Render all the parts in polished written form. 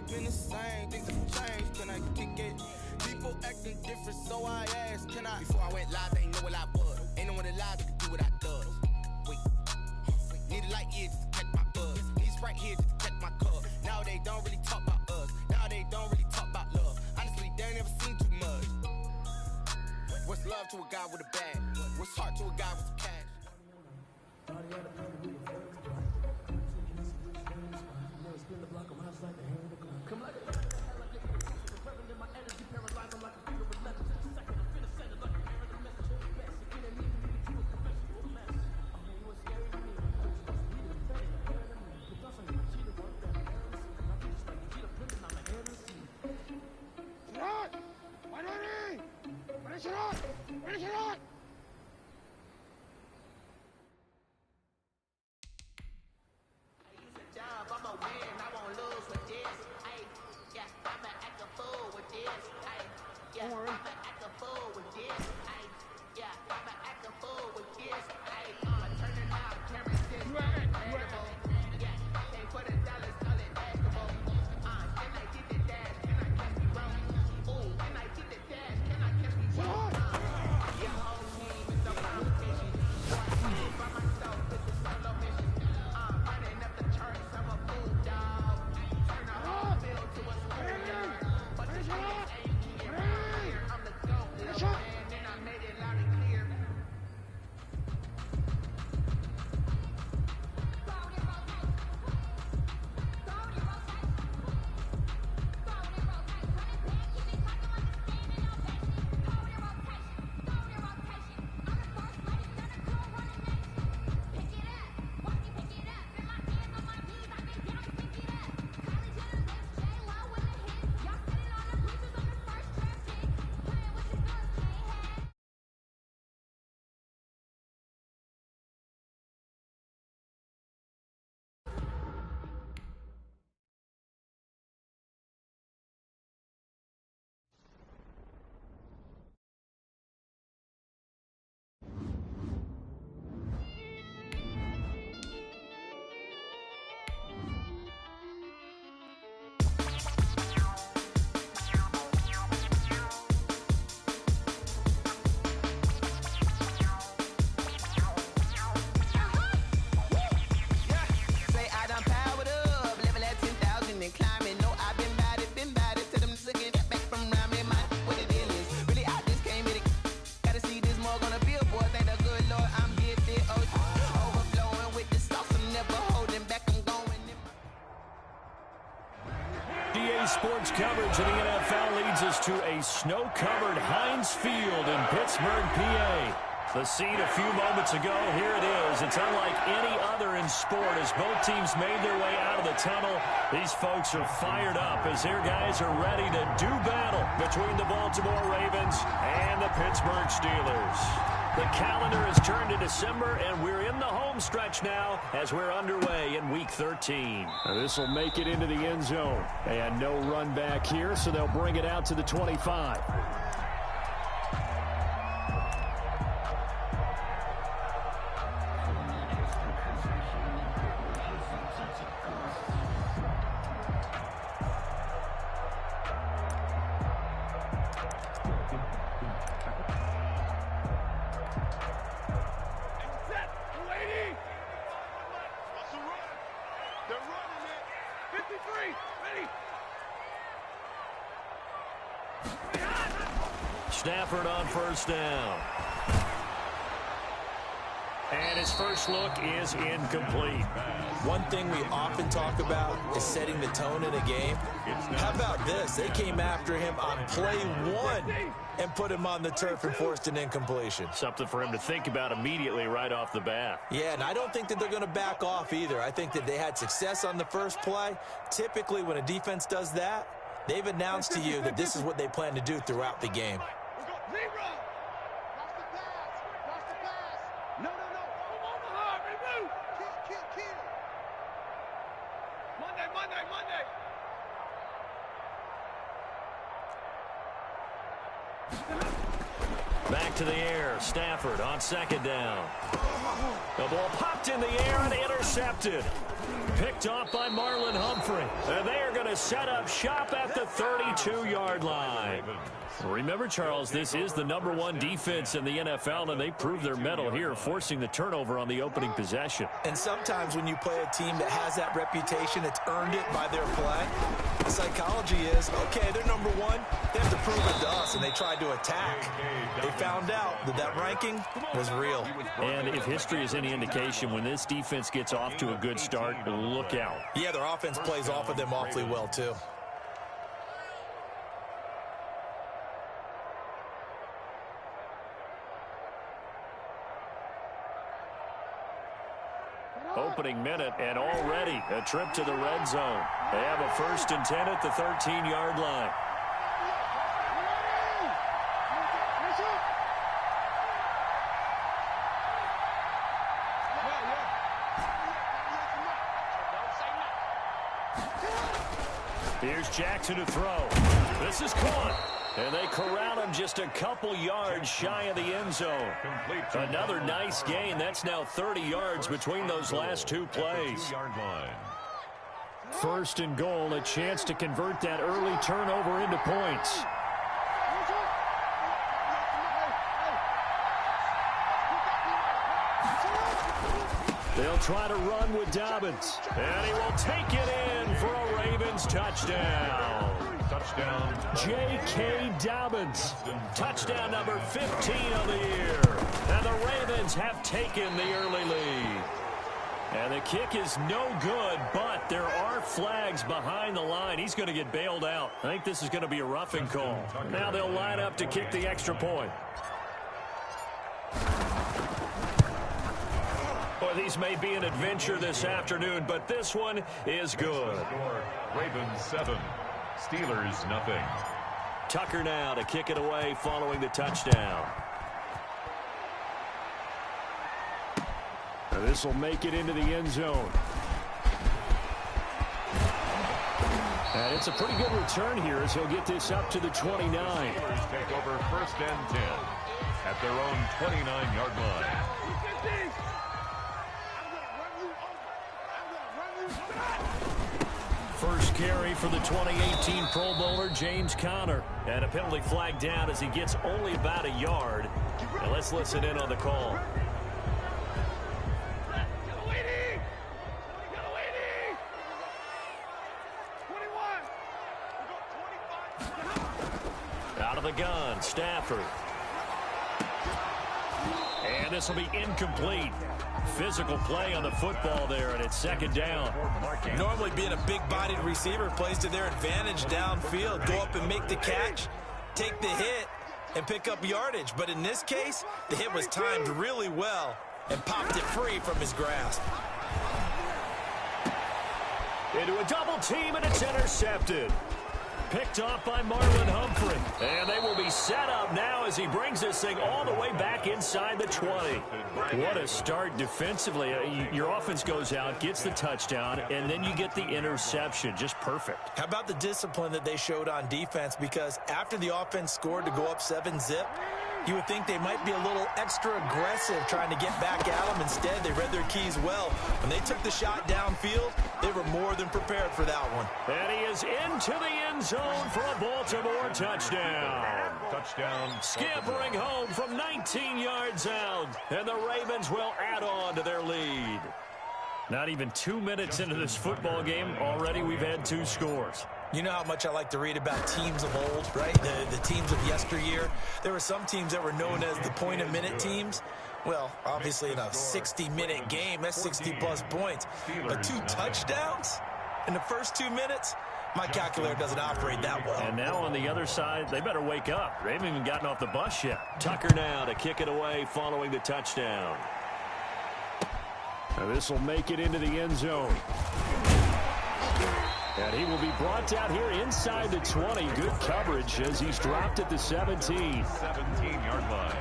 been the same, things have changed, can I kick it? People acting different, so I asked, can I? Before I went live, they ain't know what I was. Ain't no one alive that could do what I does. Wait, need a light here just to catch my buzz. Need Sprite here just to catch my cup. Now they don't really talk about us. Now they don't really talk about love. Honestly, they ain't never seen too much. What's love to a guy with a bag? What's heart to a guy with some cash? Sports coverage of the NFL leads us to a snow-covered Heinz Field in Pittsburgh, PA. The scene a few moments ago, here it is. It's unlike any other in sport as both teams made their way out of the tunnel. These folks are fired up as their guys are ready to do battle between the Baltimore Ravens and the Pittsburgh Steelers. The calendar has turned to December, and we're in the home stretch now as we're underway in Week 13. This will make it into the end zone. And no run back here, so they'll bring it out to the 25. Stafford on first down. And his first look is incomplete. One thing we often talk about is setting the tone in a game. How about this? They came after him on play one and put him on the turf and forced an incompletion. Something for him to think about immediately right off the bat. Yeah, and I don't think that they're going to back off either. I think that they had success on the first play. Typically, when a defense does that, they've announced to you that this is what they plan to do throughout the game. Back to the air. Stafford on second down. The ball popped in the air and intercepted. Picked off by Marlon Humphrey. And they are going going to set up shop at the 32-yard line. Remember, Charles, this is the #1 defense in the NFL, and they proved their mettle here, forcing the turnover on the opening possession. And sometimes when you play a team that has that reputation, it's earned it by their play. The psychology is, okay, they're #1. They have to prove it to us, and they tried to attack. They found out that that ranking was real. And if history is any indication, when this defense gets off to a good start, look out. Yeah, their offense plays off of them awfully well, too. Opening minute, and already a trip to the red zone. They have a 1st and 10 at the 13-yard line. Here's Jackson to throw. This is caught. And they corral him just a couple yards shy of the end zone. Another nice gain. That's now 30 yards between those last two plays. 1st and goal, a chance to convert that early turnover into points. They'll try to run with Dobbins. And he will take it in for a Ravens touchdown. J.K. Dobbins. Touchdown number 15 of the year. And the Ravens have taken the early lead. And the kick is no good, but there are flags behind the line. He's going to get bailed out. I think this is going to be a roughing call. Now they'll line up to kick the extra point. Boy, these may be an adventure this afternoon, but this one is good. Ravens 7, Steelers nothing. Tucker now to kick it away following the touchdown. This will make it into the end zone. And it's a pretty good return here as he'll get this up to the 29. Steelers take over 1st and 10 at their own 29-yard line. First carry for the 2018 Pro Bowler, James Conner. And a penalty flag down as he gets only about a yard. And let's listen in on the call. Out of the gun, Stafford. And this will be incomplete. Physical play on the football there, and it's 2nd down. Normally being a big-bodied receiver plays to their advantage downfield. Go up and make the catch, take the hit, and pick up yardage. But in this case, the hit was timed really well and popped it free from his grasp. Into a double team, and it's intercepted. Picked off by Marlon Humphrey. And they will be set up now as he brings this thing all the way back inside the 20. What a start defensively. Your offense goes out, gets the touchdown, and then you get the interception. Just perfect. How about the discipline that they showed on defense? Because after the offense scored to go up 7-zip, you would think they might be a little extra aggressive trying to get back at them. Instead, they read their keys well. When they took the shot downfield, they were more than prepared for that one. And he is into the end zone for a Baltimore touchdown. Scampering home from 19 yards out. And the Ravens will add on to their lead. Not even 2 minutes into this football game, already we've had 2 scores. You know how much I like to read about teams of old, right? The teams of yesteryear. There were some teams that were known as the point-a-minute teams. Well, obviously in a 60-minute game, that's 60-plus points. But 2 touchdowns in the first 2 minutes? My calculator doesn't operate that well. And now on the other side, they better wake up. They haven't even gotten off the bus yet. Tucker now to kick it away following the touchdown. Now this will make it into the end zone. And he will be brought down here inside the 20. Good coverage as he's dropped at the 17. 17-yard line.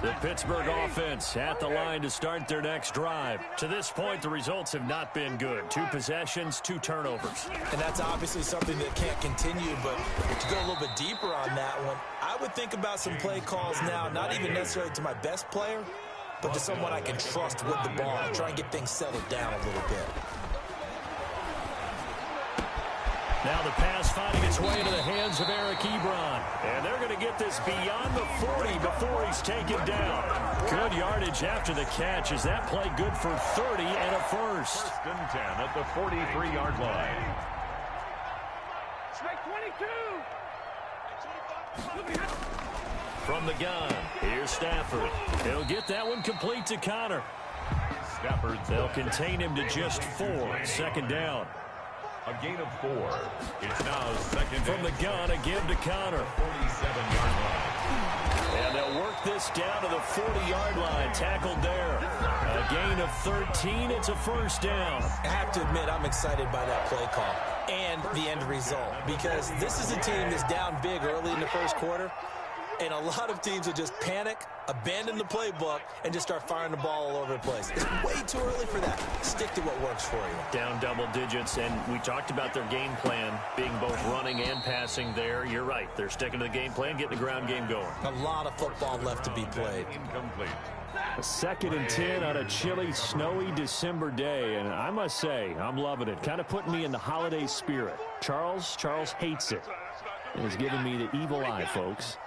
The Pittsburgh offense at the line to start their next drive. To this point, the results have not been good. 2 possessions, 2 turnovers. And that's obviously something that can't continue, but to go a little bit deeper on that one, I would think about some play calls now, not even necessarily to my best player, but to someone I can trust with the ball. Try and get things settled down a little bit. Now the pass finding its way into the hands of Eric Ebron. And they're going to get this beyond the 40 before he's taken down. Good yardage after the catch. Is that play good for 30 and a first? 1st and 10 at the 43-yard line. Strike 22. From the gun, here's Stafford. He'll get that one complete to Connor. They'll contain him to just 4. 2nd down. A gain of 4. It's now 2nd From the gun, again to Connor. 47-yard line. And they'll work this down to the 40-yard line. Tackled there. A gain of 13. It's a 1st down. I have to admit, I'm excited by that play call and the end result, because this is a team that's down big early in the 1st quarter, and a lot of teams will just panic, abandon the playbook, and just start firing the ball all over the place. It's way too early for that. Stick to what works for you. Down double digits, and we talked about their game plan being both running and passing there. You're right. They're sticking to the game plan, getting the ground game going. A lot of football left to be played. Incomplete. A 2nd and 10 on a chilly, snowy December day, and I must say, I'm loving it. Kind of putting me in the holiday spirit. Charles hates it, and is giving me the evil eye, folks.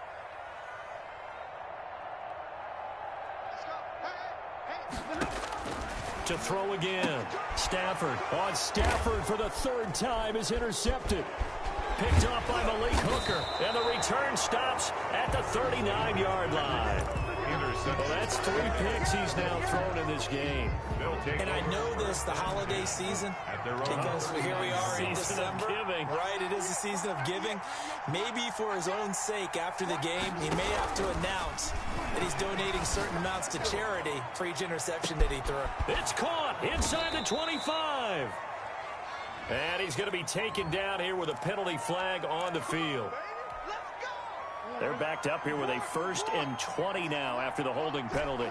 To throw again. Stafford. On Stafford for the 3rd time is intercepted. Picked off by Malik Hooker. And the return stops at the 39-yard line. Well, that's 3 picks he's now thrown in this game. And I know this, the holiday season, because here we are in December. Right, it is a season of giving. Maybe for his own sake after the game, he may have to announce that he's donating certain amounts to charity for each interception that he threw. It's caught inside the 25. And he's going to be taken down here with a penalty flag on the field. They're backed up here with a 1st and 20 now after the holding penalty.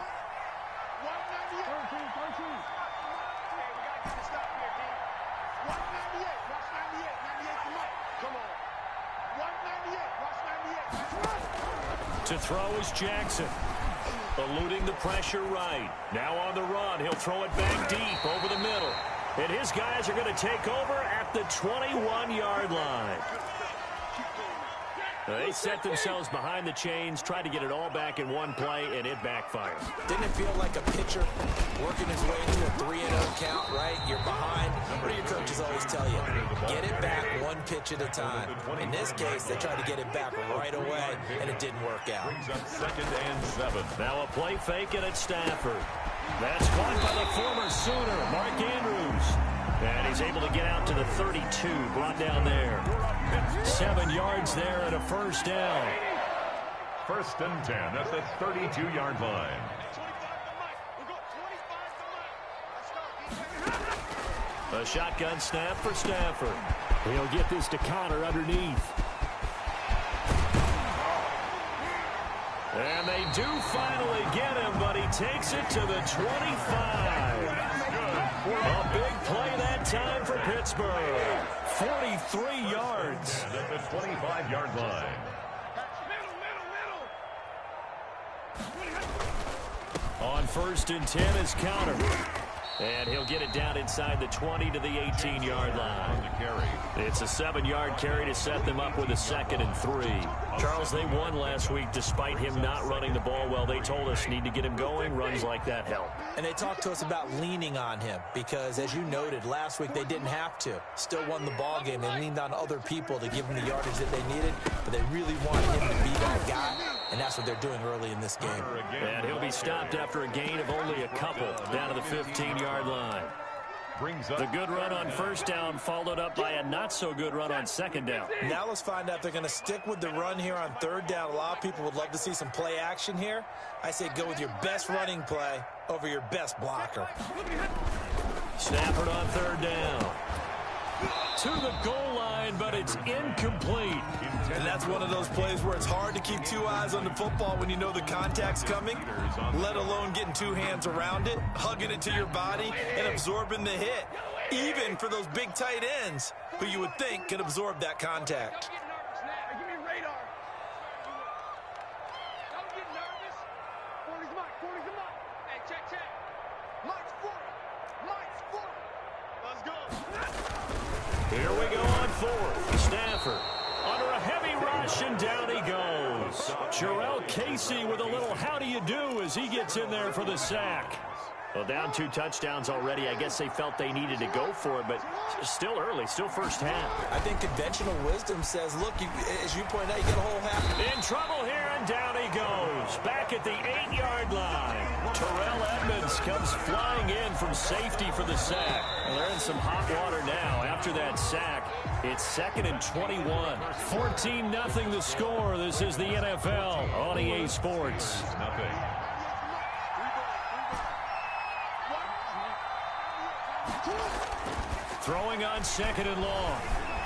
To throw is Jackson. Eluding the pressure right. Now on the run. He'll throw it back deep over the middle. And his guys are going to take over at the 21-yard line. They set themselves behind the chains, tried to get it all back in one play, and it backfired. Didn't it feel like a pitcher working his way into a 3-0 count, right? You're behind. What do your coaches always tell you? Get it back 1 pitch at a time. In this case, they tried to get it back right away, and it didn't work out. Brings up 2nd and 7. Now a play fake and it's Stafford. That's caught by the former Sooner, Mark Andrews. And he's able to get out to the 32, brought down there. 7 yards there and a 1st down. 1st and 10 at the 32-yard line. A shotgun snap for Stafford. He'll get this to Connor underneath. And they do finally get him, but he takes it to the 25. A big play that time for Pittsburgh. 43 yards. At the 25-yard line. On 1st and 10 is Connor. And he'll get it down inside the 20 to the 18-yard line. It's a 7-yard carry to set them up with a 2nd and 3. Charles, they won last week despite him not running the ball well. They told us need to get him going. Runs like that help. And they talked to us about leaning on him because, as you noted, last week they didn't have to. Still won the ball game. They leaned on other people to give them the yardage that they needed, but they really wanted him to be that guy, and that's what they're doing early in this game. And he'll be stopped after a gain of only a couple down to the 15-yard line. The good run on 1st down followed up by a not-so-good run on 2nd down. Now let's find out if they're going to stick with the run here on 3rd down. A lot of people would love to see some play action here. I say go with your best running play over your best blocker. Stafford on 3rd down. To the goal line, but it's incomplete. And that's one of those plays where it's hard to keep 2 eyes on the football when you know the contact's coming, let alone getting 2 hands around it, hugging it to your body, and absorbing the hit. Even for those big tight ends who you would think could absorb that contact. Give me radar. Don't get nervous. 40's the mark. 40's the mark. Hey, check. Mark's 40. Mark's 40. Let's go. Here we go on 4th. Stafford under a heavy rush, and down he goes. Jarrell Casey with a little how do you do as he gets in there for the sack. Well, down 2 touchdowns already. I guess they felt they needed to go for it, but still early, still first half. I think conventional wisdom says, look, as you point out, you get a whole half. In trouble here, and down he goes. Back at the 8-yard line. Terrell Edmunds comes flying in from safety for the sack. Well, they're in some hot water now. After that sack, it's 2nd and 21. 14-0 the score. This is the NFL on EA Sports. Throwing on 2nd and long.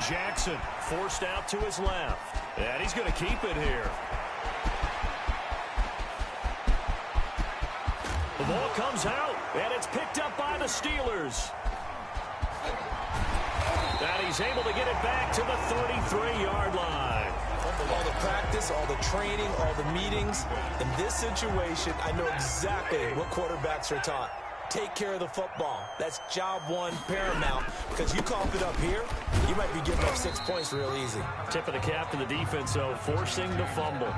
Jackson forced out to his left. And he's going to keep it here. The ball comes out, and it's picked up by the Steelers. And he's able to get it back to the 33-yard line. All the practice, all the training, all the meetings. In this situation, I know exactly what quarterbacks are taught. Take care of the football. That's job one paramount, because you cough it up here, you might be giving up 6 points real easy. Tip of the cap to the defense, though, forcing the fumble.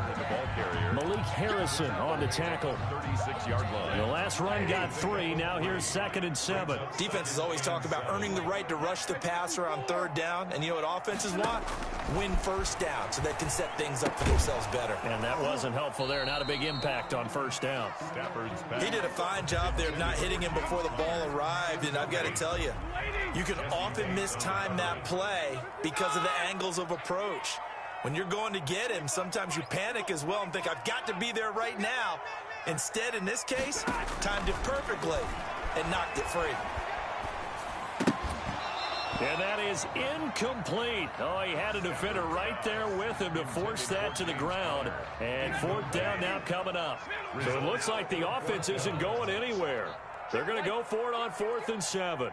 Malik Harrison on the tackle. 36-yard line. The last run got 3. Now here's 2nd and 7. Defenses always talk about earning the right to rush the passer on 3rd down. And you know what offenses want? Win 1st down so they can set things up for themselves better. And that wasn't helpful there. Not a big impact on 1st down. He did a fine job there of not hitting him before the ball arrived. And I've got to tell you, you can often mistime that play because of the angles of approach. When you're going to get him, sometimes you panic as well and think, I've got to be there right now. Instead, in this case, timed it perfectly and knocked it free. And that is incomplete. Oh, he had a defender right there with him to force that to the ground. And 4th down now coming up. So it looks like the offense isn't going anywhere. They're going to go for it on 4th and 7.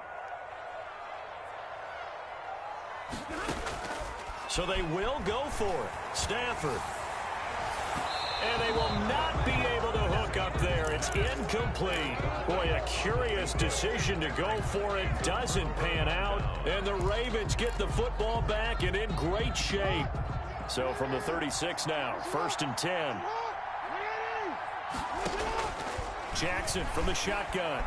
So they will go for it. Stafford. And they will not be able to hook up there. It's incomplete. Boy, a curious decision to go for it. Doesn't pan out. And the Ravens get the football back and in great shape. So from the 36 now, 1st and 10. Jackson from the shotgun.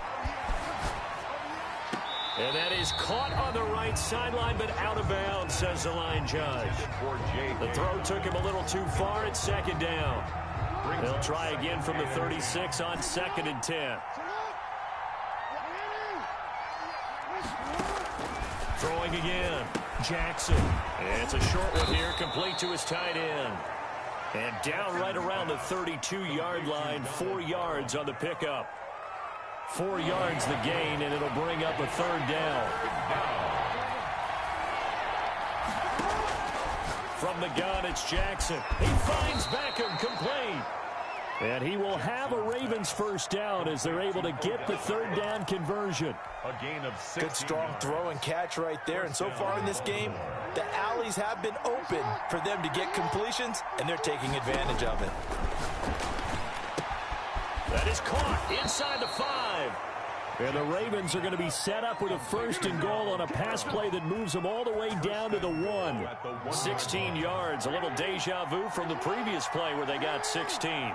And that is caught on the right sideline, but out of bounds, says the line judge. The throw took him a little too far. It's 2nd down. They'll try again from the 36 on 2nd and 10. Throwing again. Jackson. And it's a short one here, complete to his tight end. And down right around the 32-yard line, 4 yards on the pickup. 4 yards the gain, and it'll bring up a 3rd down. From the gun, it's Jackson. He finds Beckham, complete. And he will have a Ravens 1st down as they're able to get the 3rd down conversion. A gain of 6. Good strong throw and catch right there. And so far in this game, the alleys have been open for them to get completions, and they're taking advantage of it. That is caught inside the 5. And the Ravens are going to be set up with a 1st and goal on a pass play that moves them all the way down to the 1. 16 yards, a little deja vu from the previous play where they got 16.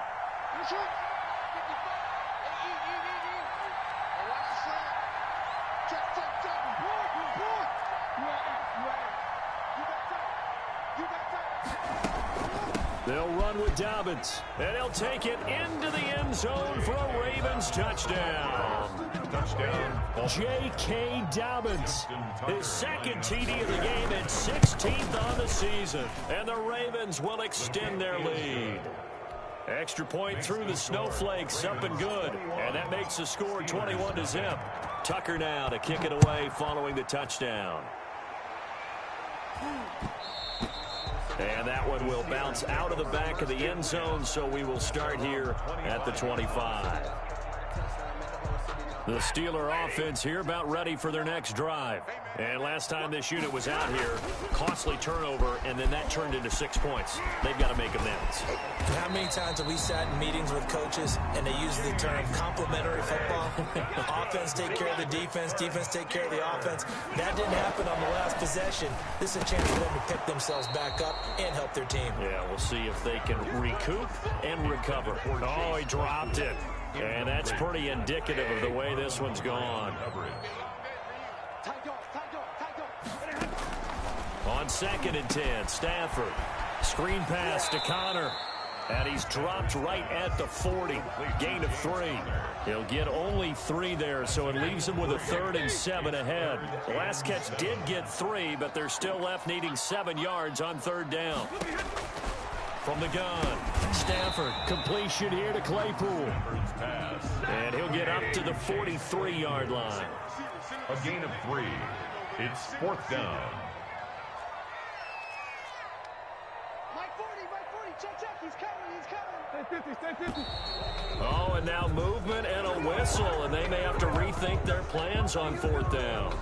They'll run with Dobbins, and he'll take it into the end zone for a Ravens touchdown. J.K. Dobbins, his 2nd TD of the game and 16th on the season. And the Ravens will extend their lead. Extra point through the snowflakes, up and good. And that makes the score 21-0. Tucker now to kick it away following the touchdown. And that one will bounce out of the back of the end zone, so we will start here at the 25. The Steeler offense here about ready for their next drive. And last time this unit was out here, costly turnover, and then that turned into 6 points. They've got to make amends. How many times have we sat in meetings with coaches and they use the term complementary football? Offense take care of the defense, defense take care of the offense. That didn't happen on the last possession. This is a chance for them to pick themselves back up and help their team. Yeah, we'll see if they can recoup and recover. Oh, he dropped it. And that's pretty indicative of the way this one's gone. On 2nd and 10, Stafford. Screen pass to Connor. And he's dropped right at the 40. Gain of 3. He'll get only 3 there, so it leaves him with a 3rd and 7 ahead. The last catch did get 3, but they're still left needing 7 yards on 3rd down. From the gun, Stafford, completion here to Claypool. And he'll get up to the 43-yard line. A gain of 3. It's 4th down. Mike 40, check, he's coming. Stay 50. Oh, and now movement and a whistle, and they may have to rethink their plans on 4th down.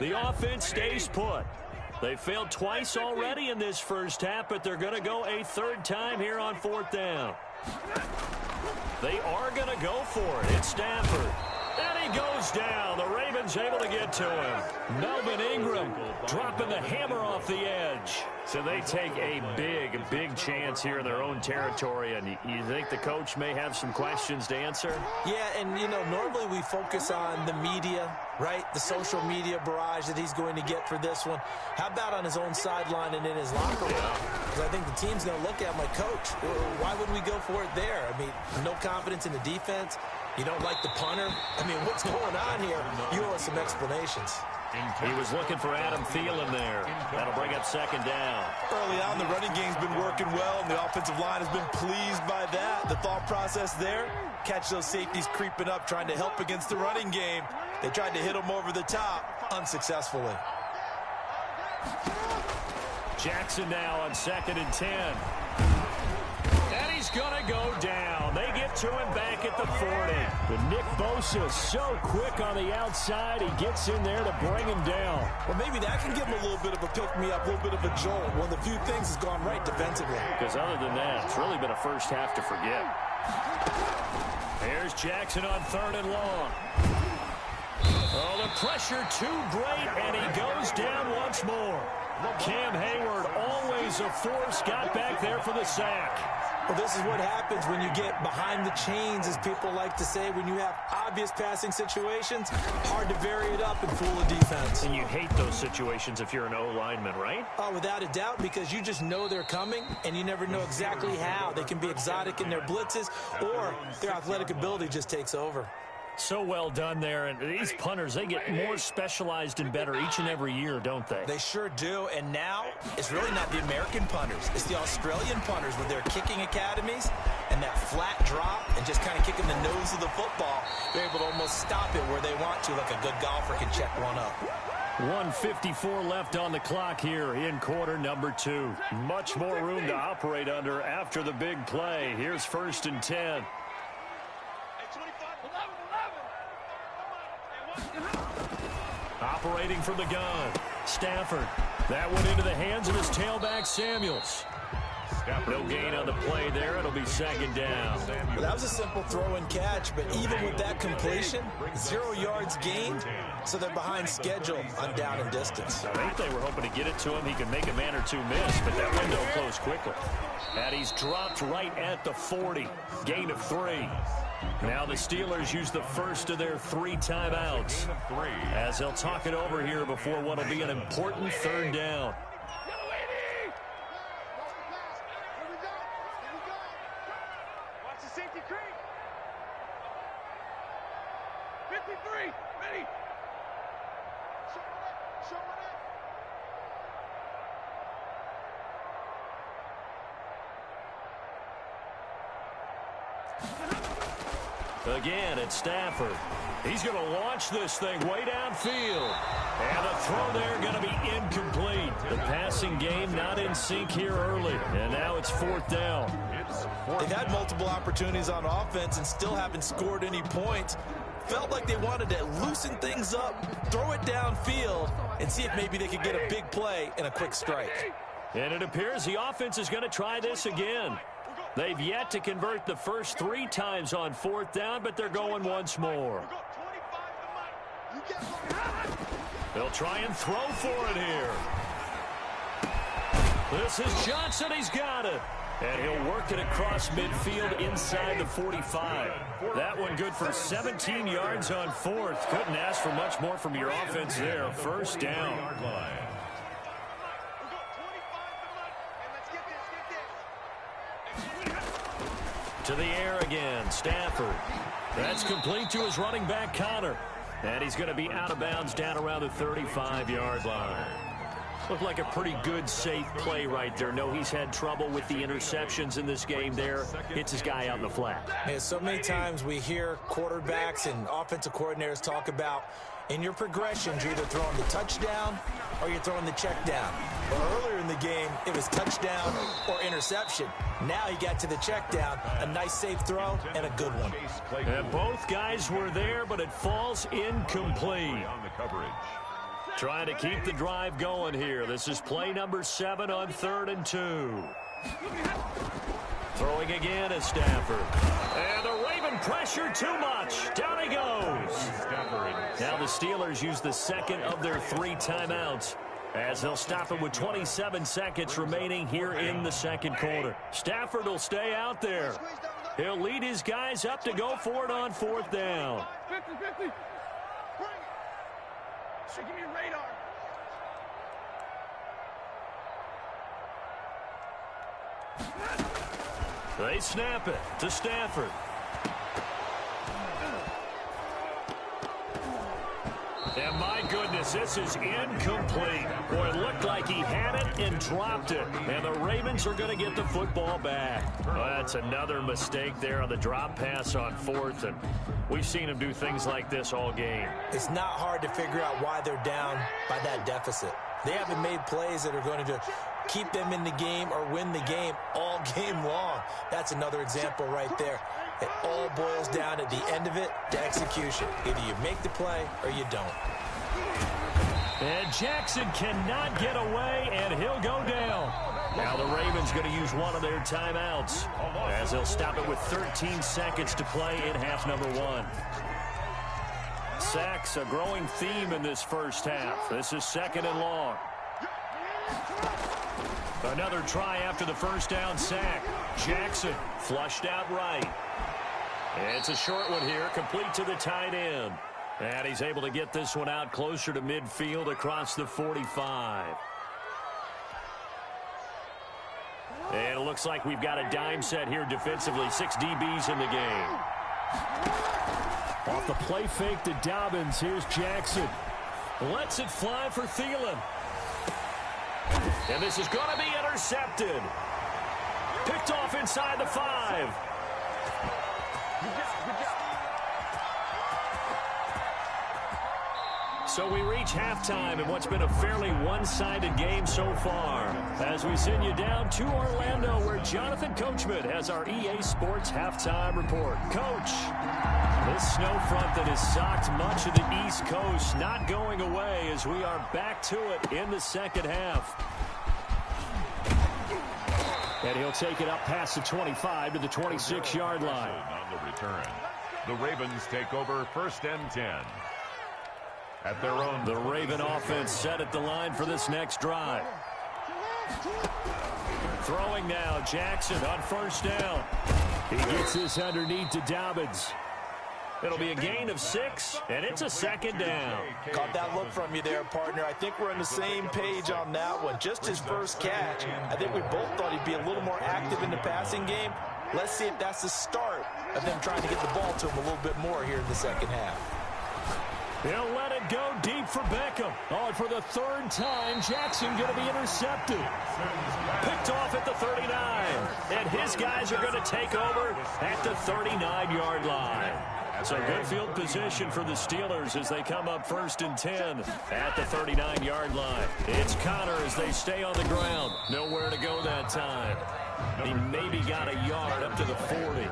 The offense stays put. They failed twice already in this first half, but they're going to go a 3rd time here on 4th down. They are going to go for it. It's Stafford. And he goes down. The Ravens able to get to him. Melvin Ingram dropping the hammer off the edge. So they take a big chance here in their own territory. And you think the coach may have some questions to answer? Yeah, and, you know, normally we focus on the media, right? The social media barrage that he's going to get for this one. How about on his own sideline and in his locker room? Because I think the team's going to look at him like, Coach, why would we go for it there? I mean, no confidence in the defense. You don't like the punter? I mean, what's going on here? You owe us some explanations. He was looking for Adam Thielen there. That'll bring up 2nd down. Early on, the running game's been working well, and the offensive line has been pleased by that. The thought process there, catch those safeties creeping up, trying to help against the running game. They tried to hit them over the top, unsuccessfully. Jackson now on 2nd and 10. And he's going to go down. They get to him back at the 40. But Nick Bosa is so quick on the outside, he gets in there to bring him down. Well, maybe that can give him a little bit of a pick-me-up, a little bit of a jolt. One of the few things has gone right defensively. Because other than that, it's really been a first half to forget. Here's Jackson on 3rd and long. Oh, the pressure too great, and he goes down once more. Cam Hayward, always a force, got back there for the sack. Well, this is what happens when you get behind the chains, as people like to say. When you have obvious passing situations, hard to vary it up and fool a defense. And you hate those situations if you're an O-lineman, right? Oh, without a doubt, because you just know they're coming, and you never know exactly how. They can be exotic in their blitzes, or their athletic ability just takes over. So well done there. And these punters, they get more specialized and better each and every year, don't they? They sure do. And now it's really not the American punters. It's the Australian punters with their kicking academies and that flat drop and just kind of kicking the nose of the football. They're able to almost stop it where they want to, like a good golfer can check one up. 1:54 left on the clock here in quarter number 2. Much more room to operate under after the big play. Here's 1st and 10. Operating from the gun, Stafford. That went into the hands of his tailback, Samuels. No gain on the play there. It'll be 2nd down. Well, that was a simple throw and catch, but even with that completion, 0 yards gained, so they're behind schedule on down and distance. I think they were hoping to get it to him. He could make a man or two miss, but that window closed quickly. And he's dropped right at the 40. Gain of 3. Now the Steelers use the first of their 3 timeouts as they'll talk it over here before what will be an important 3rd down. Watch the safety creep. 53, ready. Show it. Again, it's Stafford. He's going to launch this thing way downfield. And the throw there going to be incomplete. The passing game not in sync here early. And now it's 4th down. They've had multiple opportunities on offense and still haven't scored any points. Felt like they wanted to loosen things up, throw it downfield, and see if maybe they could get a big play and a quick strike. And it appears the offense is going to try this again. They've yet to convert the first 3 times on 4th down, but they're going once more. They'll try and throw for it here. This is Johnson. He's got it. And he'll work it across midfield inside the 45. That one good for 17 yards on 4th. Couldn't ask for much more from your offense there. 1st down. To the air again, Stafford. That's complete to his running back, Connor. And he's going to be out of bounds down around the 35-yard line. Looked like a pretty good, safe play right there. No, he's had trouble with the interceptions in this game there. Hits his guy out in the flat. Yeah, so many times we hear quarterbacks and offensive coordinators talk about in your progressions, you're either throwing the touchdown or you're throwing the check down. Well, earlier in the game, it was touchdown or interception. Now he got to the check down, a nice safe throw, and a good one. And both guys were there, but it falls incomplete. Trying to keep the drive going here. This is play number 7 on 3rd and 2. Throwing again is Stafford. And the Raven pressure too much. Down he goes. Now the Steelers use the second of their 3 timeouts, as they'll stop it with 27 seconds remaining here in the second quarter. Stafford will stay out there. He'll lead his guys up to go for it on 4th down. 50-50. So give me a radar. They snap it to Stafford. And my goodness, this is incomplete. Boy, it looked like he had it and dropped it. And the Ravens are going to get the football back. Well, that's another mistake there on the drop pass on 4th. And we've seen him do things like this all game. It's not hard to figure out why they're down by that deficit. They haven't made plays that are going to keep them in the game or win the game all game long. That's another example right there. It all boils down at the end of it to execution. Either you make the play or you don't. And Jackson cannot get away, and he'll go down. Now the Ravens going to use one of their timeouts, as they'll stop it with 13 seconds to play in half number 1. Sacks, a growing theme in this first half. This is 2nd and long. Another try after the first down sack. Jackson flushed out right. It's a short one here, complete to the tight end. And he's able to get this one out closer to midfield across the 45. And it looks like we've got a dime set here defensively. 6 DBs in the game. Off the play fake to Dobbins, here's Jackson. Lets it fly for Thielen. And this is going to be intercepted. Picked off inside the 5. So we reach halftime in what's been a fairly one-sided game so far, as we send you down to Orlando, where Jonathan Coachman has our EA Sports Halftime Report. Coach, this snow front that has socked much of the East Coast not going away as we are back to it in the second half. And he'll take it up past the 25 to the 26-yard line. On the return, the Ravens take over 1st and 10. At their own. The Raven offense set at the line for this next drive. Throwing now, Jackson on 1st down. He gets this underneath to Dobbins. It'll be a gain of 6, and it's a 2nd down. Caught that look from you there, partner. I think we're on the same page on that one. Just his first catch. I think we both thought he'd be a little more active in the passing game. Let's see if that's the start of them trying to get the ball to him a little bit more here in the second half. He'll let it go deep for Beckham. Oh, and for the 3rd time, Jackson going to be intercepted. Picked off at the 39. And his guys are going to take over at the 39-yard line. So good field position for the Steelers as they come up 1st and 10 at the 39-yard line. It's Connor as they stay on the ground. Nowhere to go that time. He maybe got a yard up to the 40.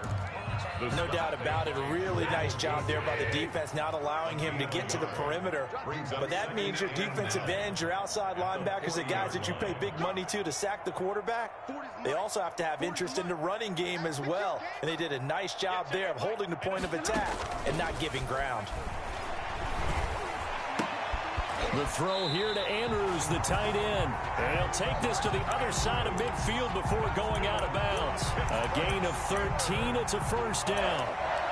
No doubt about it. A really nice job there by the defense, not allowing him to get to the perimeter. But that means your defensive ends, your outside linebackers, the guys that you pay big money to sack the quarterback, they also have to have interest in the running game as well. And they did a nice job there of holding the point of attack and not giving ground. The throw here to Andrews, the tight end. And he'll take this to the other side of midfield before going out of bounds. A gain of 13. It's a 1st down.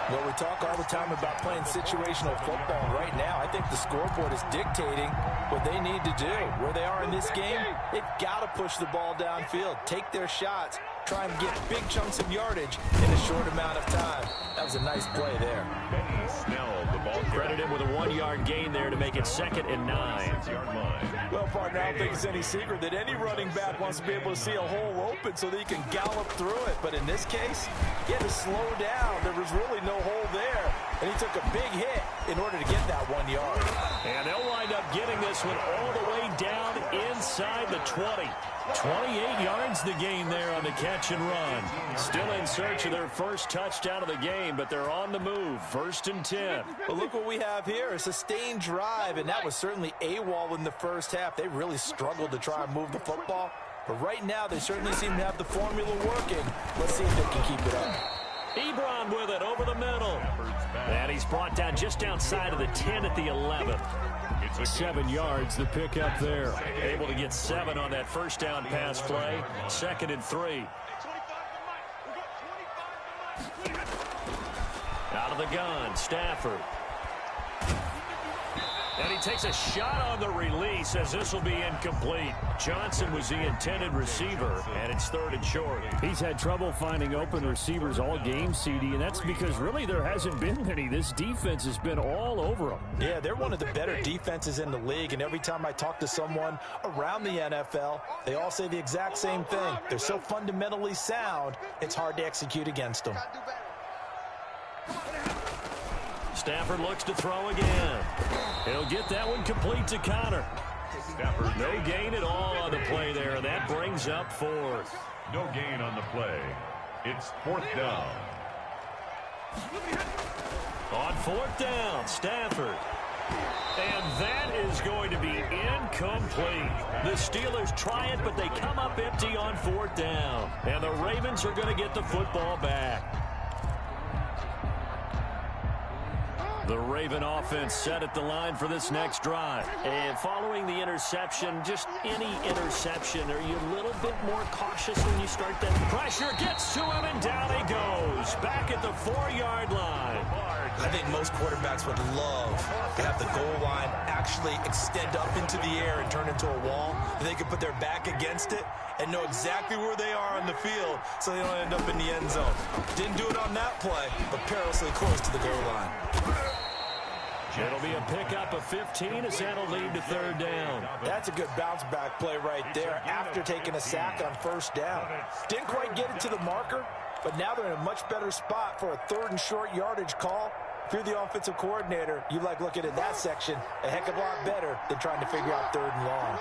Well, we talk all the time about playing situational football. Right now, I think the scoreboard is dictating what they need to do. Where they are in this game, they've got to push the ball downfield, take their shots, try and get big chunks of yardage in a short amount of time. That was a nice play there. Benny Snell, the ball Credit him with a 1-yard gain there to make it 2nd and 9. Well, partner, I don't think it's any secret that any running back wants to be able to see a hole open so that he can gallop through it. But in this case, he had to slow down. There was really no hole there, and he took a big hit in order to get that 1 yard. And they'll wind up getting this one all the way down inside the 20. 28 yards the gain there on the catch and run. Still in search of their first touchdown of the game, but they're on the move. 1st and 10. Well, look what we have here. A sustained drive, and that was certainly AWOL in the first half. They really struggled to try and move the football. But right now, they certainly seem to have the formula working. Let's see if they can keep it up. Ebron with it over the middle. And he's brought down just outside of the 10 at the 11. 7 yards, the pick up there. Able to get 7 on that 1st down pass play. 2nd and 3. Out of the gun, Stafford. And he takes a shot on the release as this will be incomplete. Johnson was the intended receiver, and it's 3rd and short. He's had trouble finding open receivers all game, CD, and that's because really there hasn't been many. This defense has been all over them. Yeah, they're one of the better defenses in the league, and every time I talk to someone around the NFL, they all say the exact same thing. They're so fundamentally sound, it's hard to execute against them. Stafford looks to throw again. He'll get that one complete to Connor. Stafford, no gain at all on the play there. That brings up 4th. No gain on the play. It's 4th down. On 4th down, Stafford. And that is going to be incomplete. The Steelers try it, but they come up empty on 4th down. And the Ravens are going to get the football back. The Raven offense set at the line for this next drive. And following the interception, just any interception, are you a little bit more cautious when you start that? Pressure gets to him, and down he goes. Back at the 4-yard line. I think most quarterbacks would love to have the goal line actually extend up into the air and turn into a wall. They could put their back against it and know exactly where they are on the field so they don't end up in the end zone. Didn't do it on that play, but perilously close to the goal line. It'll be a pickup of 15 as that'll lead to 3rd down. That's a good bounce-back play right there after taking a sack on 1st down. Didn't quite get it to the marker, but now they're in a much better spot for a 3rd and short yardage call. If you're the offensive coordinator, you like looking at that section a heck of a lot better than trying to figure out 3rd and long.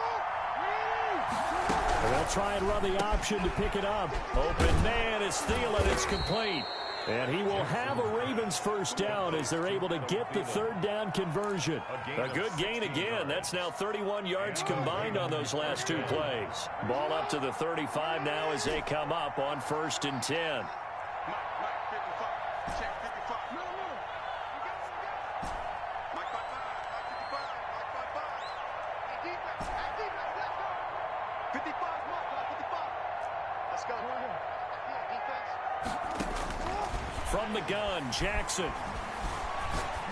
They'll try and run the option to pick it up. Open man is Thielen. It's complete. And he will have a Ravens 1st down as they're able to get the 3rd down conversion. A good gain again. That's now 31 yards combined on those last 2 plays. Ball up to the 35 now as they come up on 1st and 10. From the gun, Jackson.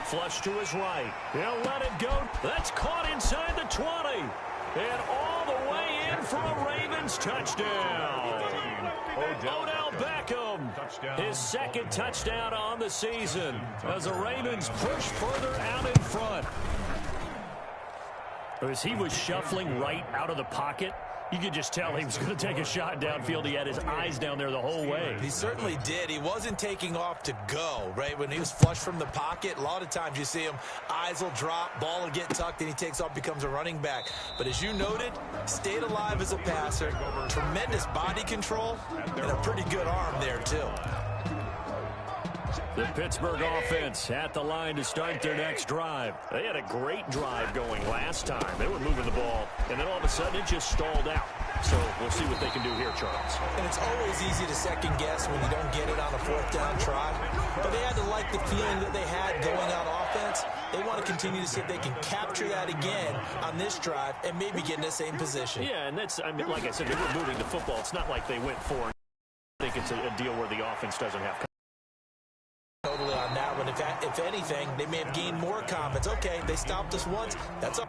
Flush to his right. He'll let it go. That's caught inside the 20. And all the way in for a Ravens touchdown. Odell Beckham, his 2nd touchdown on the season as the Ravens push further out in front. As he was shuffling right out of the pocket, You could just tell he was going to take a shot downfield. He had his eyes down there the whole way. He certainly did. He wasn't taking off to go, right? When he was flush from the pocket, a lot of times you see him, eyes will drop, ball will get tucked, and he takes off, becomes a running back. But as you noted, stayed alive as a passer, tremendous body control, and a pretty good arm there, too. The Pittsburgh offense at the line to start their next drive. They had a great drive going last time. They were moving the ball, and then all of a sudden it just stalled out. So we'll see what they can do here, Charles. And it's always easy to second guess when you don't get it on a fourth down try. But they had to like the feeling that they had going on offense. They want to continue to see if they can capture that again on this drive and maybe get in the same position. Yeah, and that's, I mean, like I said, they were moving the football. It's not like they went for it. I think it's a deal where the offense doesn't have. Totally on that one. If anything, they may have gained more confidence. Okay, they stopped us once. That's up.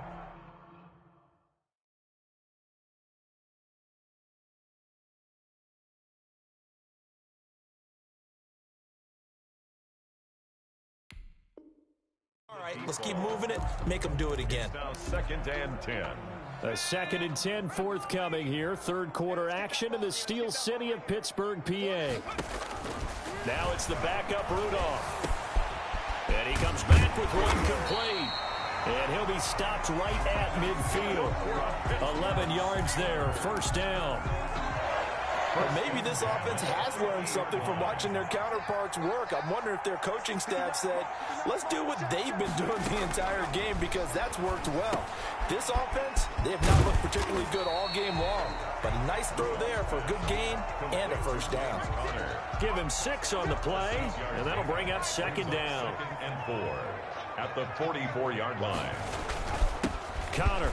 All right, let's keep moving it. Make them do it again. Now 2nd and 10. A 2nd and 10 forthcoming here. Third quarter action in the Steel City of Pittsburgh, PA. Now it's the backup Rudolph. And he comes back with one complete. And he'll be stopped right at midfield. 11 yards there, first down. But maybe this offense has learned something from watching their counterparts work. I'm wondering if their coaching staff said, let's do what they've been doing the entire game, because that's worked well. This offense, they have not looked particularly good all game long. But a nice throw there for a good gain and a first down. Give him 6 on the play, and that'll bring up 2nd down. 2nd and 4 at the 44-yard line. Connor.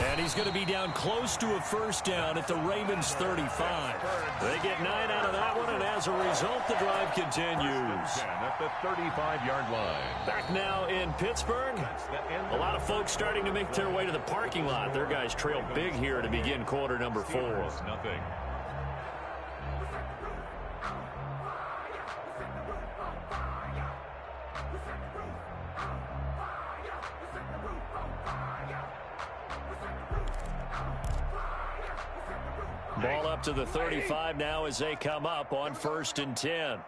And he's going to be down close to a first down at the Ravens 35. They get 9 out of that one, and as a result, the drive continues. At the 35-yard line. Back now in Pittsburgh. A lot of folks starting to make their way to the parking lot. Their guys trail big here to begin quarter number 4. Nothing. Ball up to the 35 now as they come up on 1st and 10.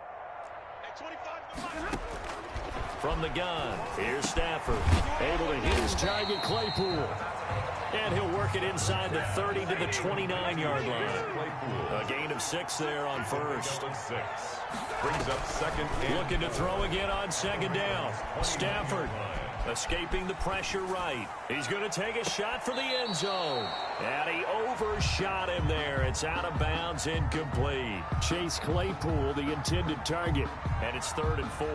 From the gun, here's Stafford. Able to hit his target, Claypool. And he'll work it inside the 30 to the 29-yard line. A gain of 6 there on first. Brings up 2nd and looking to throw again on 2nd down. Stafford escaping the pressure right. He's going to take a shot for the end zone. And he overshot him there. It's out of bounds, incomplete. Chase Claypool, the intended target. And it's 3rd and 4.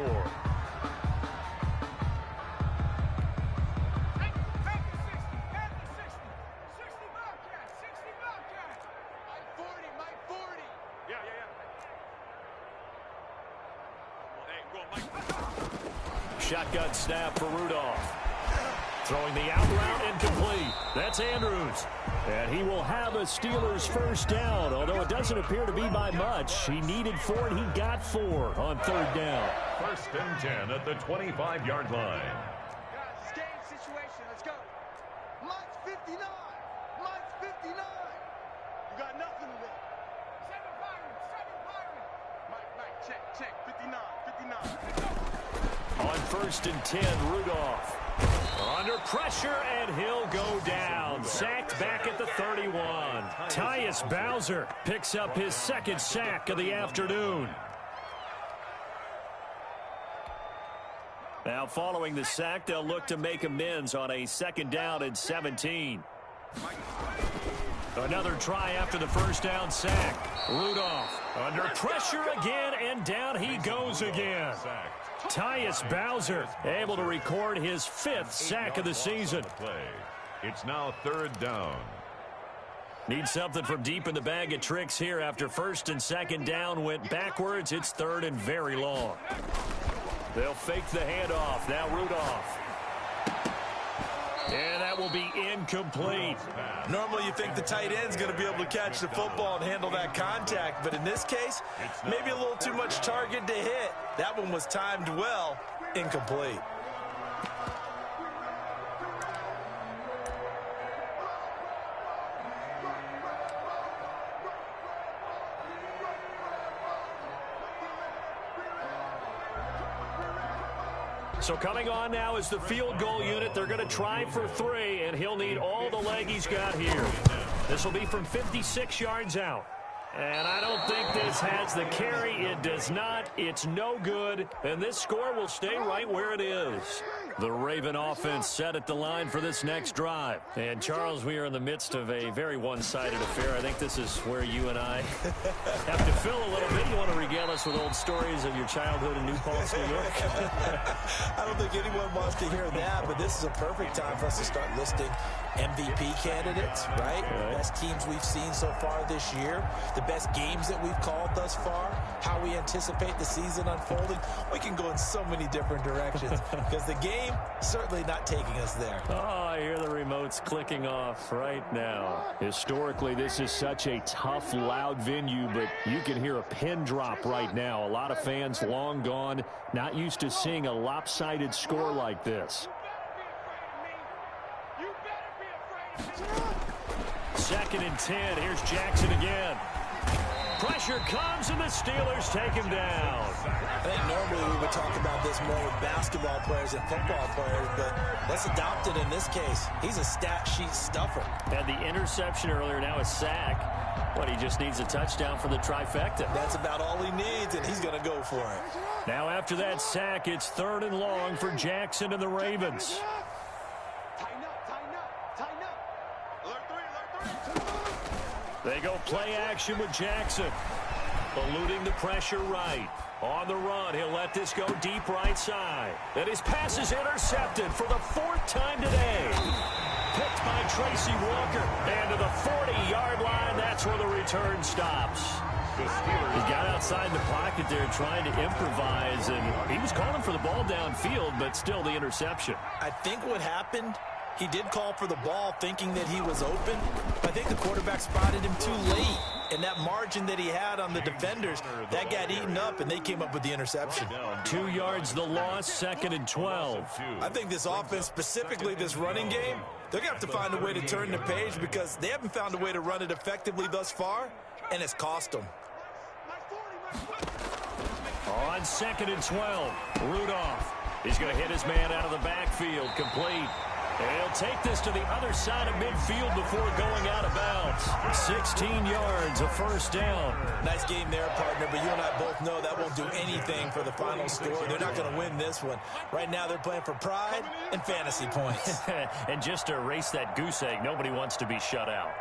Shotgun snap for Rudolph. Throwing the out route, incomplete. That's Andrews. And he will have a Steelers first down, although it doesn't appear to be by much. He needed 4, and he got 4 on 3rd down. 1st and 10 at the 25-yard line. Guys, it's game situation. Let's go. Mike's 59. Mike's 59. You got nothing to live. 7 Byron. Mike, check. 59. On 1st and 10, Rudolph. Under pressure, and he'll go down. Sacked back at the 31. Tyus Bowser picks up his 2nd sack of the afternoon. Now, following the sack, they'll look to make amends on a 2nd down and 17. Another try after the first down sack. Rudolph under pressure again, and down he goes again. Tyus Bowser able to record his 5th sack of the season. It's now 3rd down. Need something from deep in the bag of tricks here after 1st and 2nd down went backwards. It's 3rd and very long. They'll fake the handoff. Now Rudolph. And that will be incomplete. Normally you think the tight end's going to be able to catch the football and handle that contact, but in this case, maybe a little too much target to hit. That one was timed well, incomplete. So coming on now is the field goal unit. They're going to try for 3, and he'll need all the leg he's got here. This will be from 56 yards out. And I don't think this has the carry. It does not. It's no good. And this score will stay right where it is. The Raven offense set at the line for this next drive. And, Charles, we are in the midst of a very one-sided affair. I think this is where you and I have to fill a little bit. You want to regale us with old stories of your childhood in New Paltz, New York? I don't think anyone wants to hear that, but this is a perfect time for us to start listing MVP candidates, right? The best teams we've seen so far this year, the best games that we've called thus far, how we anticipate the season unfolding. We can go in so many different directions because the game certainly not taking us there. Oh, I hear the remotes clicking off right now. Historically, this is such a tough, loud venue, but you can hear a pin drop right now. A lot of fans long gone, not used to seeing a lopsided score like this. 2nd and 10. Here's Jackson again. Pressure comes, and the Steelers take him down. I think normally we would talk about this more with basketball players than football players, but let's adopt it in this case. He's a stat sheet stuffer. Had the interception earlier, now a sack. But he just needs a touchdown for the trifecta. That's about all he needs, and he's going to go for it. Now after that sack, it's 3rd and long for Jackson and the Ravens. They go play action with Jackson. Eluding the pressure right. On the run, he'll let this go deep right side. And his pass is intercepted for the 4th time today. Picked by Tracy Walker. And to the 40-yard line, that's where the return stops. He got outside the pocket there trying to improvise, and he was calling for the ball downfield, but still the interception. I think what happened, he did call for the ball thinking that he was open. I think the quarterback spotted him too late. And that margin that he had on the defenders, that got eaten up, and they came up with the interception. 2 yards the loss, 2nd and 12. I think this offense, specifically this running game, they're going to have to find a way to turn the page because they haven't found a way to run it effectively thus far, and it's cost them. On 2nd and 12, Rudolph. He's going to hit his man out of the backfield, complete. And he'll take this to the other side of midfield before going out of bounds. 16 yards, a 1st down. Nice game there, partner, but you and I both know that won't do anything for the final score. They're not going to win this one. Right now they're playing for pride and fantasy points. And just to erase that goose egg, nobody wants to be shut out.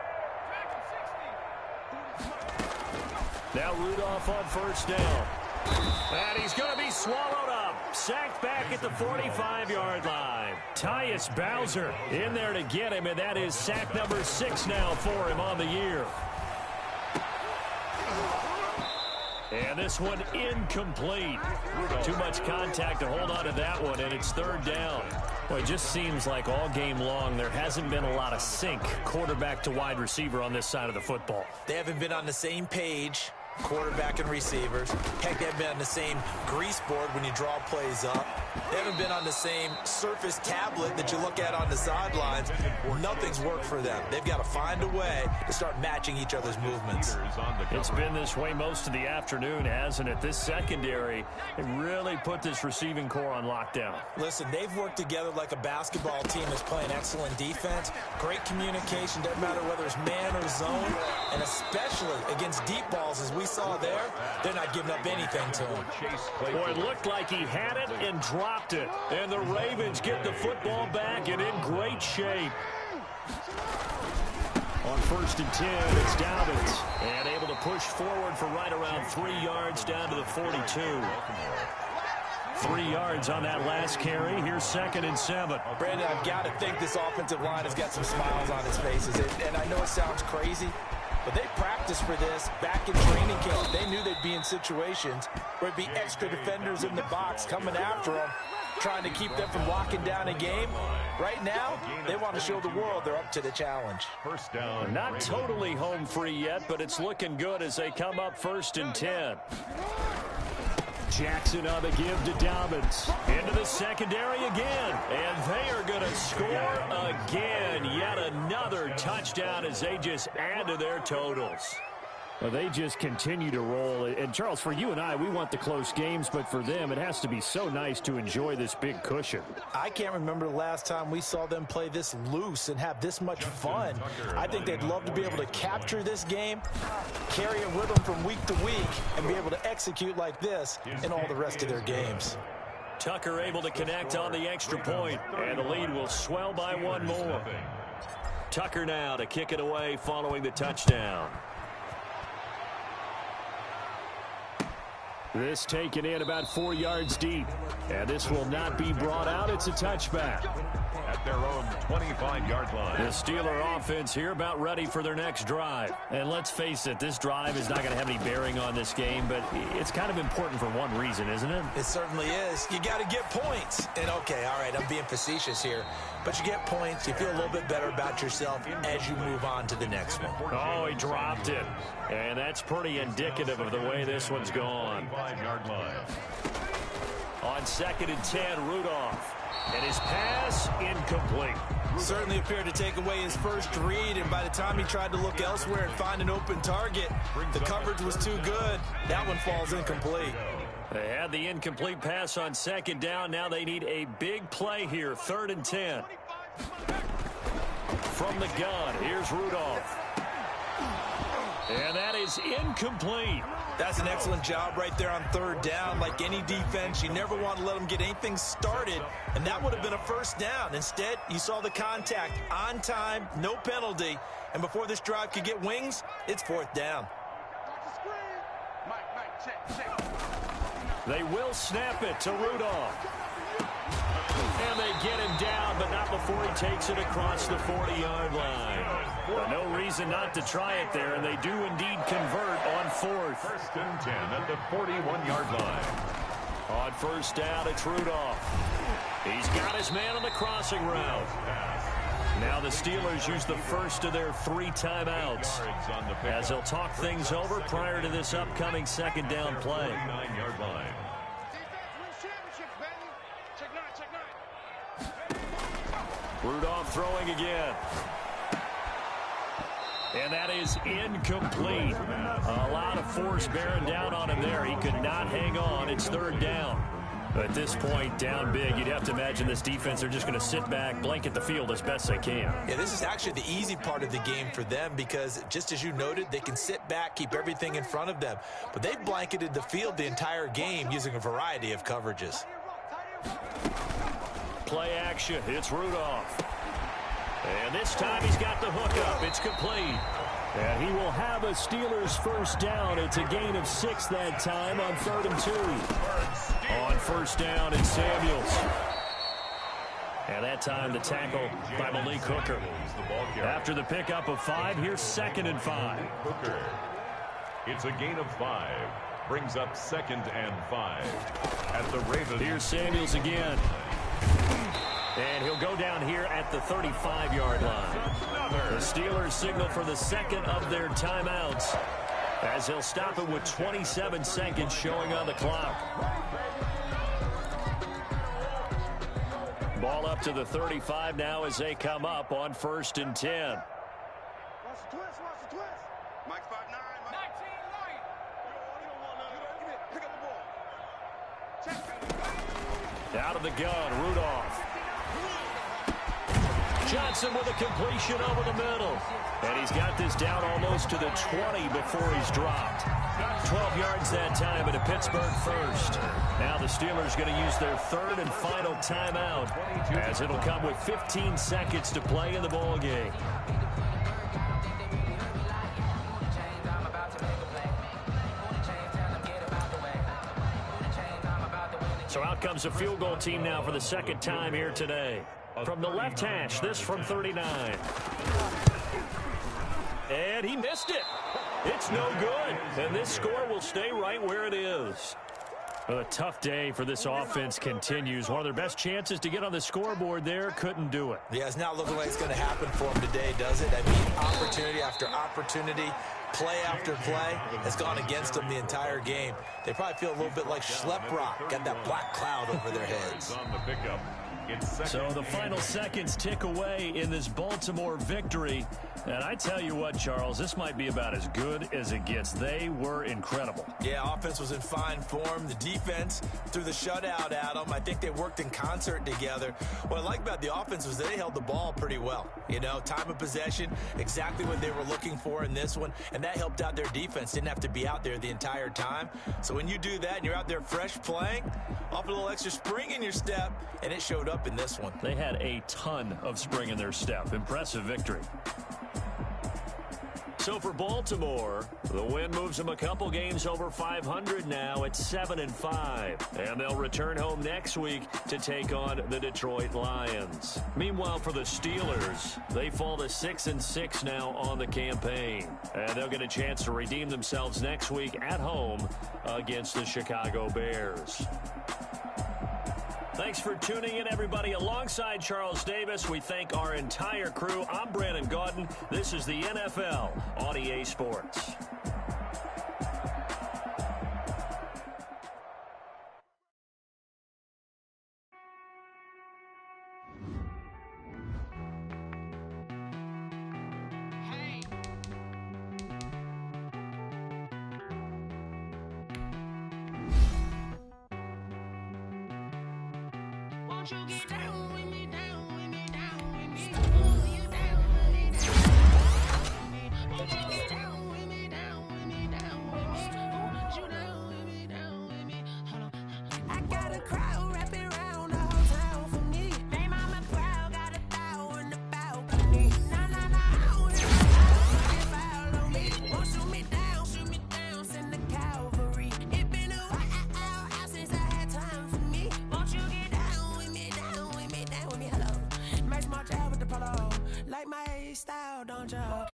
Now Rudolph on 1st down. And he's going to be swallowed up. Sacked back at the 45-yard line. Tyus Bowser in there to get him, and that is sack number 6 now for him on the year. And this one incomplete. Too much contact to hold on to that one, and it's 3rd down. Well, it just seems like all game long there hasn't been a lot of sync quarterback to wide receiver on this side of the football. They haven't been on the same page, quarterback and receivers. Heck, they haven't been on the same grease board when you draw plays up. They haven't been on the same surface tablet that you look at on the sidelines. Nothing's worked for them. They've got to find a way to start matching each other's movements. It's been this way most of the afternoon, hasn't it? This secondary really put this receiving core on lockdown. Listen, they've worked together like a basketball team that's playing excellent defense. Great communication, doesn't matter whether it's man or zone, and especially against deep balls as we saw there, they're not giving up anything to him. Boy, it looked like he had it and dropped it. And the Ravens get the football back and in great shape. On 1st and 10, it's Dobbins. And able to push forward for right around 3 yards down to the 42. 3 yards on that last carry. Here's 2nd and 7. Brandon, I've got to think this offensive line has got some smiles on its faces. And I know it sounds crazy, but they practiced for this back in training camp. They knew they'd be in situations where it'd be extra defenders in the box coming after them, trying to keep them from locking down a game. Right now, they want to show the world they're up to the challenge. 1st down. Not totally home free yet, but it's looking good as they come up 1st and 10. Jackson on the give to Dobbins. Into the secondary again. And they are going to score again. Yet another touchdown as they just add to their totals. Well, they just continue to roll. And, Charles, for you and I, we want the close games, but for them, it has to be so nice to enjoy this big cushion. I can't remember the last time we saw them play this loose and have this much fun. I think they'd love to be able to capture this game, carry it with them from week to week, and be able to execute like this in all the rest of their games. Tucker able to connect on the extra point, and the lead will swell by one more. Tucker now to kick it away following the touchdown. This taken in about 4 yards deep. And this will not be brought out. It's a touchback. At their own 25-yard line. The Steeler offense here about ready for their next drive. And let's face it, this drive is not going to have any bearing on this game, but it's kind of important for one reason, isn't it? It certainly is. You got to get points. And, okay, all right, I'm being facetious here. But you get points, you feel a little bit better about yourself as you move on to the next one. Oh, he dropped it. And that's pretty indicative of the way this one's gone. 5-yard line. On 2nd and 10, Rudolph. And his pass incomplete. Certainly appeared to take away his first read, and by the time he tried to look elsewhere and find an open target, the coverage was too good. That one falls incomplete. They had the incomplete pass on 2nd down. Now they need a big play here. 3rd and 10. From the gun, here's Rudolph. And that is incomplete. That's an excellent job right there on 3rd down. Like any defense, you never want to let them get anything started, and that would have been a first down. Instead, you saw the contact on time, no penalty, and before this drive could get wings, it's 4th down. They will snap it to Rudolph. And they get him down, but not before he takes it across the 40-yard line. But no reason not to try it there, and they do indeed convert on 4th. 1st and 10 at the 41-yard line. On 1st down, it's Rudolph. He's got his man on the crossing route. Now the Steelers use the first of their 3 timeouts as they'll talk things over prior to this upcoming 2nd down play. 39-yard line. Rudolph throwing again. And that is incomplete. A lot of force bearing down on him there. He could not hang on. It's 3rd down. But at this point, down big, you'd have to imagine this defense are just going to sit back, blanket the field as best they can. Yeah, this is actually the easy part of the game for them because, just as you noted, they can sit back, keep everything in front of them. But they've blanketed the field the entire game using a variety of coverages. Play action. It's Rudolph. And this time he's got the hook up. It's complete. And he will have a Steelers first down. It's a gain of 6 that time on 3rd and 2. On 1st down, it's Samuels. And that time the tackle by Malik Hooker. After the pickup of 5, here's 2nd and 5. Hooker. It's a gain of 5. Brings up 2nd and 5. At the Ravens. Here's Samuels again. And he'll go down here at the 35-yard line. The Steelers signal for the 2nd of their timeouts as they'll stop it with 27 seconds showing on the clock. Ball up to the 35 now as they come up on 1st and 10. Watch the twist, watch the twist. Mike 5'9", Mike. 19 right. Pick up the ball. Out of the gun, Rudolph. Johnson with a completion over the middle. And he's got this down almost to the 20 before he's dropped. 12 yards that time at a Pittsburgh first. Now the Steelers going to use their 3rd and final timeout as it'll come with 15 seconds to play in the ball game. So out comes a field goal team now for the 2nd time here today. From the left hash, this from 39. And he missed it. It's no good. And this score will stay right where it is. Well, a tough day for this offense continues. One of their best chances to get on the scoreboard there, couldn't do it. Yeah, it's not looking like it's going to happen for them today, does it? I mean, opportunity after opportunity, play after play has gone against them the entire game. They probably feel a little bit like Schlepp Rock, got that black cloud over their heads. On the pickup. So the final seconds tick away in this Baltimore victory. And I tell you what, Charles, this might be about as good as it gets. They were incredible. Yeah, offense was in fine form. The defense threw the shutout at them. I think they worked in concert together. What I like about the offense was they held the ball pretty well. You know, time of possession, exactly what they were looking for in this one. And that helped out their defense. Didn't have to be out there the entire time. So when you do that and you're out there fresh playing, off a little extra spring in your step, and it showed up in this one. They had a ton of spring in their step. Impressive victory. So for Baltimore, the win moves them a couple games over 500 now at 7-5. And they'll return home next week to take on the Detroit Lions. Meanwhile, for the Steelers, they fall to 6-6 now on the campaign. And they'll get a chance to redeem themselves next week at home against the Chicago Bears. Thanks for tuning in, everybody. Alongside Charles Davis, we thank our entire crew. I'm Brandon Gaudin. This is the NFL on EA Sports. You get down with me, down with me, down with me. Ooh, you down with me, down with me. Won't you get down with me, down with me, down with me. Ooh, you down with me, down with me. Hold on. I got a crowd wrapping around the whole town for me. They mama proud, got a thou in the balcony. Nah, nah, nah, I don't hear a follow me. Won't shoot me down, send the cavalry. It been a while since I had time for me. Won't you get down with me, hello. Match my job with the polo. Like my style, don't you?